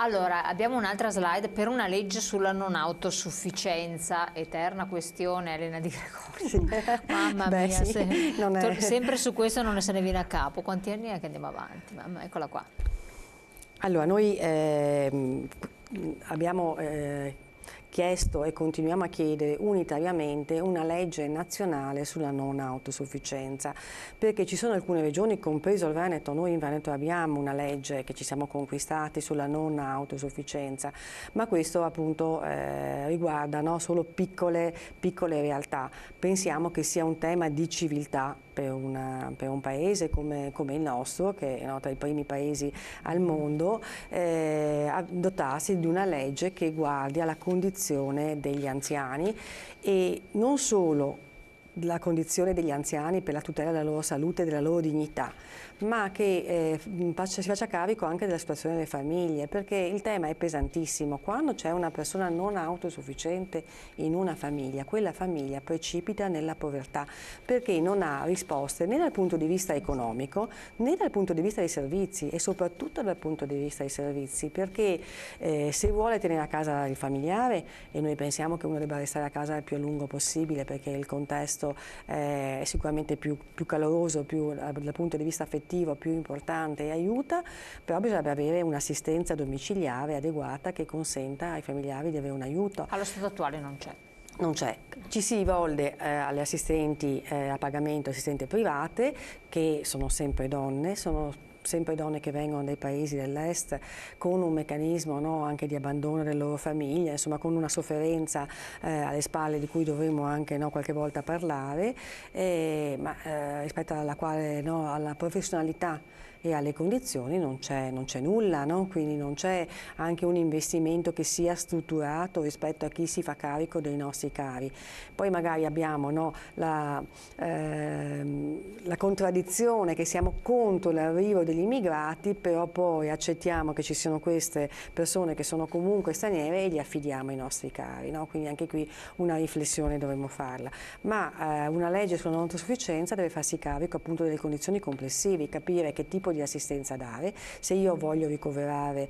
Allora, abbiamo un'altra slide per una legge sulla non autosufficienza, eterna questione, Elena Di Gregorio. Sì. Mamma Beh, mia, sì, non è... sempre su questo non se ne viene a capo. Quanti anni è che andiamo avanti? Mamma, eccola qua. Allora, noi abbiamo chiesto e continuiamo a chiedere unitariamente una legge nazionale sulla non autosufficienza, perché ci sono alcune regioni, compreso il Veneto. Noi in Veneto abbiamo una legge che ci siamo conquistati sulla non autosufficienza, ma questo appunto riguarda, no, solo piccole realtà. Pensiamo che sia un tema di civiltà per un paese come il nostro, che è, no, tra i primi paesi al mondo, a dotarsi di una legge che guardi alla condizione degli anziani, e non solo la condizione degli anziani per la tutela della loro salute e della loro dignità, ma che si faccia carico anche della situazione delle famiglie, perché il tema è pesantissimo. Quando c'è una persona non autosufficiente in una famiglia, quella famiglia precipita nella povertà, perché non ha risposte né dal punto di vista economico né dal punto di vista dei servizi, e soprattutto dal punto di vista dei servizi, perché se vuole tenere a casa il familiare, e noi pensiamo che uno debba restare a casa il più a lungo possibile, perché il contesto è sicuramente più caloroso, più dal punto di vista affettivo, più importante, e aiuta, però bisogna avere un'assistenza domiciliare adeguata che consenta ai familiari di avere un aiuto. Allo stato attuale non c'è. Non c'è. Ci si rivolge alle assistenti a pagamento, assistenti private, che sono sempre donne, che vengono dai paesi dell'est con un meccanismo, no, anche di abbandono delle loro famiglie, insomma con una sofferenza alle spalle di cui dovremo anche, no, qualche volta parlare, ma rispetto alla quale, no, alla professionalità e alle condizioni non c'è nulla, no? Quindi non c'è anche un investimento che sia strutturato rispetto a chi si fa carico dei nostri cari. Poi magari abbiamo, no, la contraddizione che siamo contro l'arrivo degli immigrati, però poi accettiamo che ci siano queste persone che sono comunque straniere e li affidiamo ai nostri cari, no? Quindi anche qui una riflessione dovremmo farla. Ma una legge sulla non autosufficienza deve farsi carico appunto delle condizioni complessive, capire che tipo di assistenza dare. Se io voglio ricoverare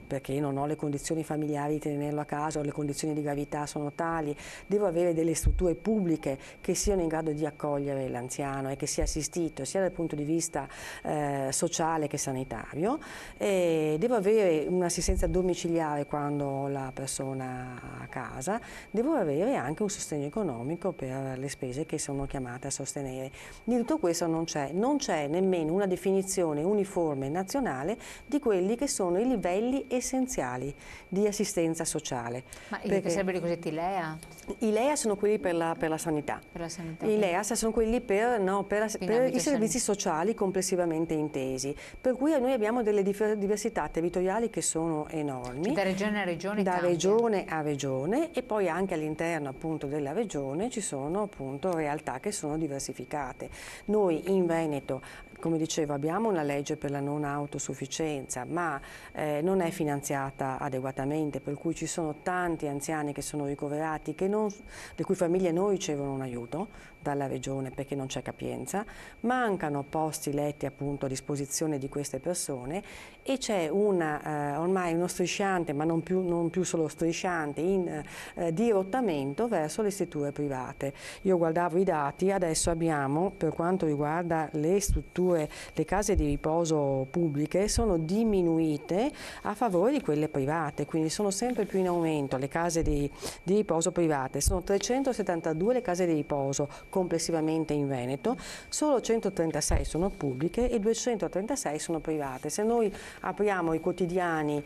perché non ho le condizioni familiari di tenerlo a casa, o le condizioni di gravità sono tali, devo avere delle strutture pubbliche che siano in grado di accogliere l'anziano e che sia assistito sia dal punto di vista sociale che sanitario, e devo avere un'assistenza domiciliare quando ho la persona a casa, devo avere anche un sostegno economico per le spese che sono chiamate a sostenere. Di tutto questo non c'è nemmeno una definizione uniforme nazionale di quelli che sono i livelli essenziali di assistenza sociale. Ma che sarebbero i cosiddetti LEA? I LEA sono quelli per la sanità. Per la sanità. I LEA sono quelli per i servizi sociali complessivamente intesi, per cui noi abbiamo delle diversità territoriali che sono enormi. Da regione a regione Da cambia. regione a regione, e poi anche all'interno appunto della regione ci sono appunto realtà che sono diversificate. Noi in Veneto, come dicevo, abbiamo una legge per la non autosufficienza, ma non è finanziata adeguatamente, per cui ci sono tanti anziani che sono ricoverati, le cui famiglie non ricevono un aiuto dalla regione perché non c'è capienza, mancano posti letti appunto a disposizione di queste persone, e c'è ormai uno strisciante, ma non più solo strisciante, in dirottamento verso le strutture private. Io guardavo i dati, adesso abbiamo, per quanto riguarda le strutture, le case di riposo pubbliche sono diminuite a favore di quelle private, quindi sono sempre più in aumento le case di riposo private. Sono 372 le case di riposo complessivamente in Veneto, solo 136 sono pubbliche e 236 sono private. Se noi apriamo i quotidiani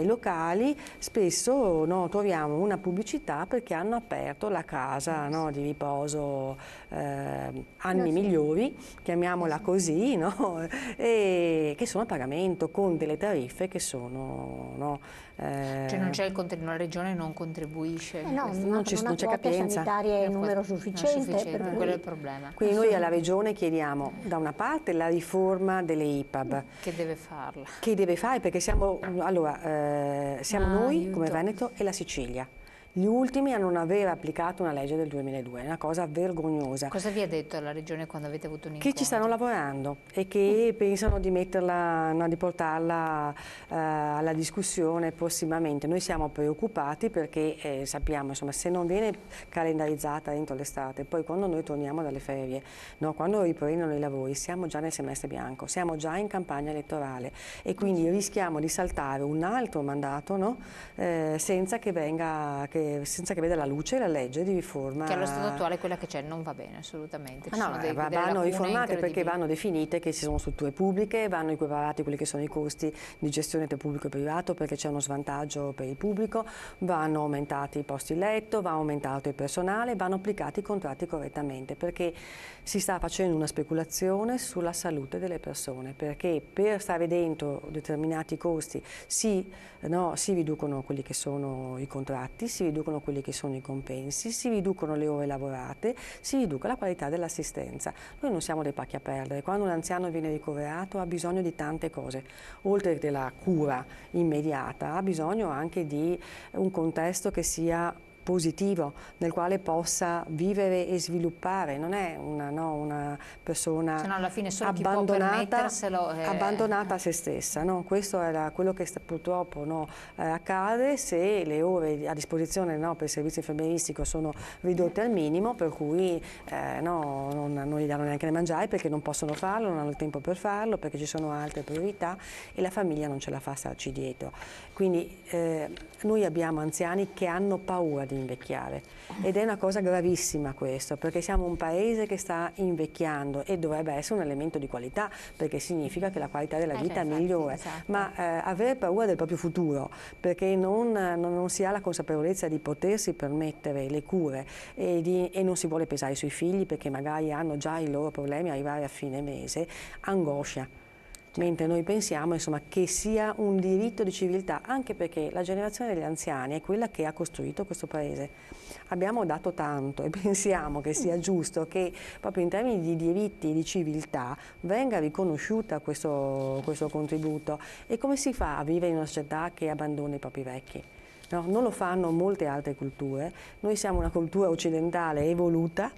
locali, spesso, no, troviamo una pubblicità perché hanno aperto la casa, no, di riposo Anni Migliori, chiamiamola così, no? E che sono a pagamento con delle tariffe che sono, no, cioè non c'è la regione non contribuisce. non c'è capienza sanitaria in numero sufficiente, per quello è il problema. Quindi noi alla regione chiediamo da una parte la riforma delle IPAB. Che deve farla? Che deve fare, perché siamo noi aiuto. come Veneto e la Sicilia. gli ultimi a non aver applicato una legge del 2002, è una cosa vergognosa. Cosa vi ha detto la Regione quando avete avuto un incontro? Che ci stanno lavorando e che pensano di metterla, no, di portarla alla discussione prossimamente. Noi siamo preoccupati perché sappiamo, insomma, se non viene calendarizzata entro l'estate, poi quando noi torniamo dalle ferie, no, quando riprendono i lavori, siamo già nel semestre bianco, siamo già in campagna elettorale e quindi rischiamo di saltare un altro mandato, no, senza che veda la luce la legge di riforma. Che allo stato attuale quella che c'è non va bene assolutamente. Ci sono delle vanno riformate perché incredibili. vanno definite che ci sono strutture pubbliche, vanno equiparati quelli che sono i costi di gestione tra pubblico e privato perché c'è uno svantaggio per il pubblico, vanno aumentati i posti letto, va aumentato il personale, vanno applicati i contratti correttamente perché si sta facendo una speculazione sulla salute delle persone, perché per stare dentro determinati costi si riducono quelli che sono i contratti, si riducono quelli che sono i compensi, si riducono le ore lavorate, si riduce la qualità dell'assistenza. Noi non siamo dei pacchi a perdere, quando un anziano viene ricoverato ha bisogno di tante cose, oltre che della cura immediata, ha bisogno anche di un contesto che sia positivo, nel quale possa vivere e sviluppare, non è una persona se no alla fine solo chi può permetterselo abbandonata a se stessa, no? Questo è quello che purtroppo accade se le ore a disposizione per il servizio infermieristico sono ridotte al minimo, per cui non gli danno neanche da mangiare perché non possono farlo, non hanno il tempo per farlo, perché ci sono altre priorità e la famiglia non ce la fa starci dietro. Quindi noi abbiamo anziani che hanno paura di invecchiare ed è una cosa gravissima questo, perché siamo un paese che sta invecchiando e dovrebbe essere un elemento di qualità perché significa che la qualità della vita è migliore, esatto. ma avere paura del proprio futuro perché non si ha la consapevolezza di potersi permettere le cure e non si vuole pesare sui figli perché magari hanno già i loro problemi arrivare a fine mese, angoscia. Mentre noi pensiamo che sia un diritto di civiltà, anche perché la generazione degli anziani è quella che ha costruito questo paese. Abbiamo dato tanto e pensiamo che sia giusto che proprio in termini di diritti e di civiltà venga riconosciuta questo contributo. E come si fa a vivere in una società che abbandona i propri vecchi? No, non lo fanno molte altre culture, noi siamo una cultura occidentale evoluta,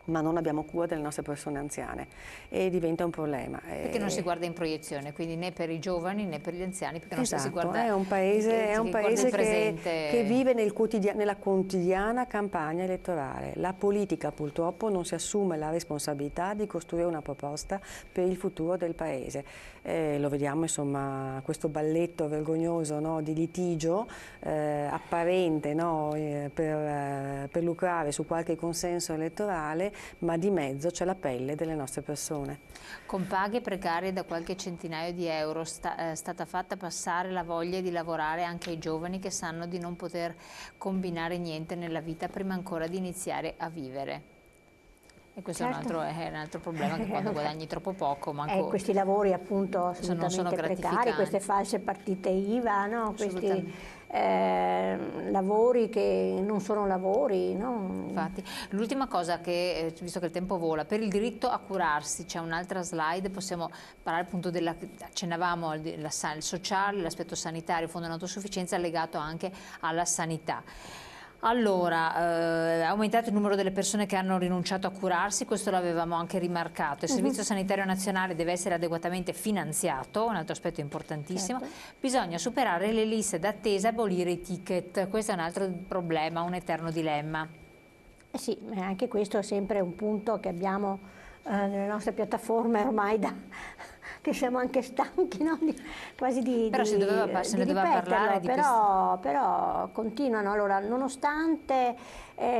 ma non abbiamo cura delle nostre persone anziane e diventa un problema. Perché non si guarda in proiezione, quindi né per i giovani né per gli anziani, perché non si guarda. È un paese che vive nella quotidiana campagna elettorale. La politica purtroppo non si assume la responsabilità di costruire una proposta per il futuro del paese. Lo vediamo questo balletto vergognoso di litigio apparente per lucrare su qualche consenso elettorale, ma di mezzo c'è la pelle delle nostre persone. Con paghe precarie da qualche centinaio di euro è stata fatta passare la voglia di lavorare anche ai giovani che sanno di non poter combinare niente nella vita prima ancora di iniziare a vivere. E questo certo. è un altro problema, che quando guadagni troppo poco questi lavori appunto assolutamente precari, queste false partite IVA, no? Questi lavori che non sono lavori. No? Infatti, l'ultima cosa che, visto che il tempo vola, per il diritto a curarsi, c'è un'altra slide, possiamo parlare appunto accennavamo il sociale, l'aspetto sanitario, il fondo di autosufficienza legato anche alla sanità. Allora, è aumentato il numero delle persone che hanno rinunciato a curarsi, questo l'avevamo anche rimarcato. Il Servizio Sanitario Nazionale deve essere adeguatamente finanziato, un altro aspetto importantissimo. Certo. Bisogna superare le liste d'attesa e abolire i ticket, questo è un altro problema, un eterno dilemma. Sì, anche questo è sempre un punto che abbiamo nelle nostre piattaforme ormai che siamo anche stanchi, no? Quasi di Però se ne doveva parlare di però continuano. Allora, nonostante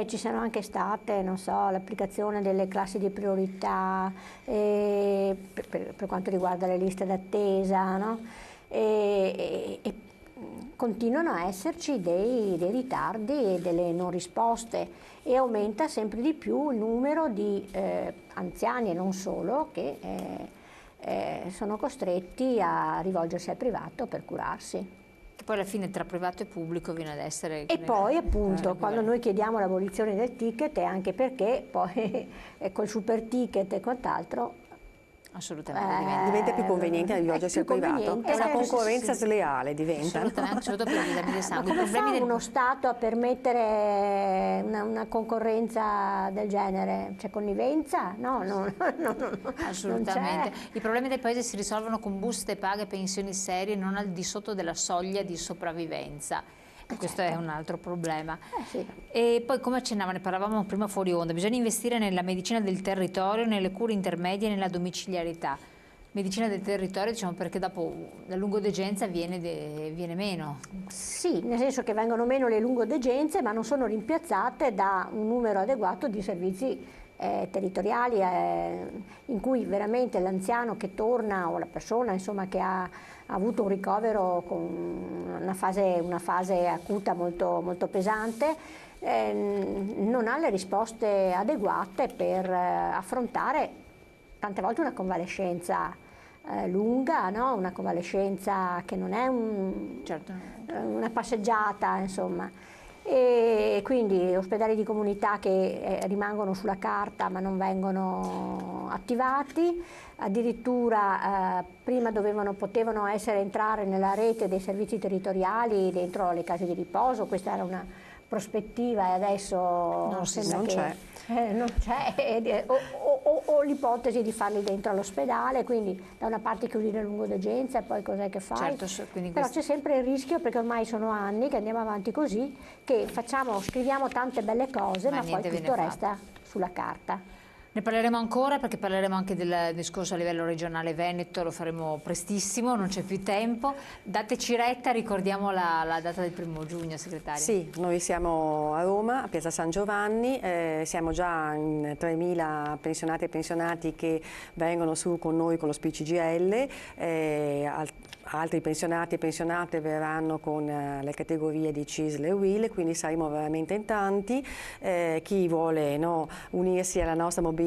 ci siano anche state, non so, l'applicazione delle classi di priorità per quanto riguarda le liste d'attesa, no? E continuano a esserci dei ritardi e delle non risposte e aumenta sempre di più il numero di anziani e non solo che sono costretti a rivolgersi al privato per curarsi. Che poi alla fine tra privato e pubblico viene ad essere... E poi appunto quando noi chiediamo l'abolizione del ticket è anche perché poi col super ticket e quant'altro Assolutamente diventa più conveniente rivolgersi al privato. È una concorrenza sleale, diventa. Assolutamente, soprattutto per gli esami di sangue. Ma come fa uno Stato a permettere una concorrenza del genere? C'è connivenza? No, assolutamente. I problemi del paese si risolvono con buste paga e pensioni serie, non al di sotto della soglia di sopravvivenza. Questo è un altro problema. Sì. E poi, come accennava, ne parlavamo prima fuori onda, bisogna investire nella medicina del territorio, nelle cure intermedie e nella domiciliarità. Medicina del territorio, diciamo, perché dopo la lungodegenza viene meno. Sì, nel senso che vengono meno le lungodegenze, ma non sono rimpiazzate da un numero adeguato di servizi territoriali in cui veramente l'anziano che torna o la persona, insomma, che ha avuto un ricovero con una fase acuta molto, molto pesante, non ha le risposte adeguate per affrontare tante volte una convalescenza lunga, no? Una convalescenza che non è una passeggiata, insomma. E quindi ospedali di comunità che rimangono sulla carta ma non vengono attivati, addirittura prima potevano entrare nella rete dei servizi territoriali dentro le case di riposo, questa era una prospettiva e adesso non c'è. Non c'è, o l'ipotesi di farli dentro all'ospedale, quindi da una parte chiudi le lungodegenze e poi cos'è che fai? Certo, però c'è sempre il rischio, perché ormai sono anni che andiamo avanti così, che scriviamo tante belle cose ma poi tutto resta sulla carta. Ne parleremo ancora, perché parleremo anche del discorso a livello regionale veneto, lo faremo prestissimo, non c'è più tempo. Dateci retta, ricordiamo la data del 1° giugno, segretaria. Sì, noi siamo a Roma, a Piazza San Giovanni, siamo già in 3.000 pensionati e pensionati che vengono su con noi con lo SPCGL, altri pensionati e pensionate verranno con le categorie di CISL e UIL, quindi saremo veramente in tanti. Chi vuole unirsi alla nostra mobilitazione,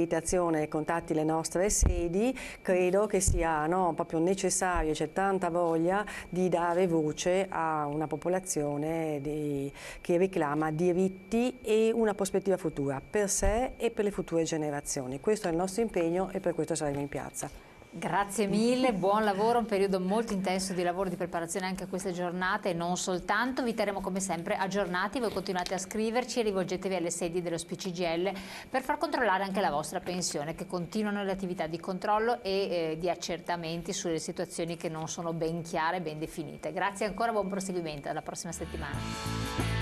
contatti le nostre sedi. Credo che sia proprio necessario, c'è tanta voglia di dare voce a una popolazione che reclama diritti e una prospettiva futura per sé e per le future generazioni. Questo è il nostro impegno e per questo saremo in piazza. Grazie mille, buon lavoro, un periodo molto intenso di lavoro, di preparazione anche a queste giornate e non soltanto. Vi terremo come sempre aggiornati, voi continuate a scriverci e rivolgetevi alle sedi dello SPCGL per far controllare anche la vostra pensione, che continuano le attività di controllo e di accertamenti sulle situazioni che non sono ben chiare, ben definite. Grazie ancora, buon proseguimento, alla prossima settimana.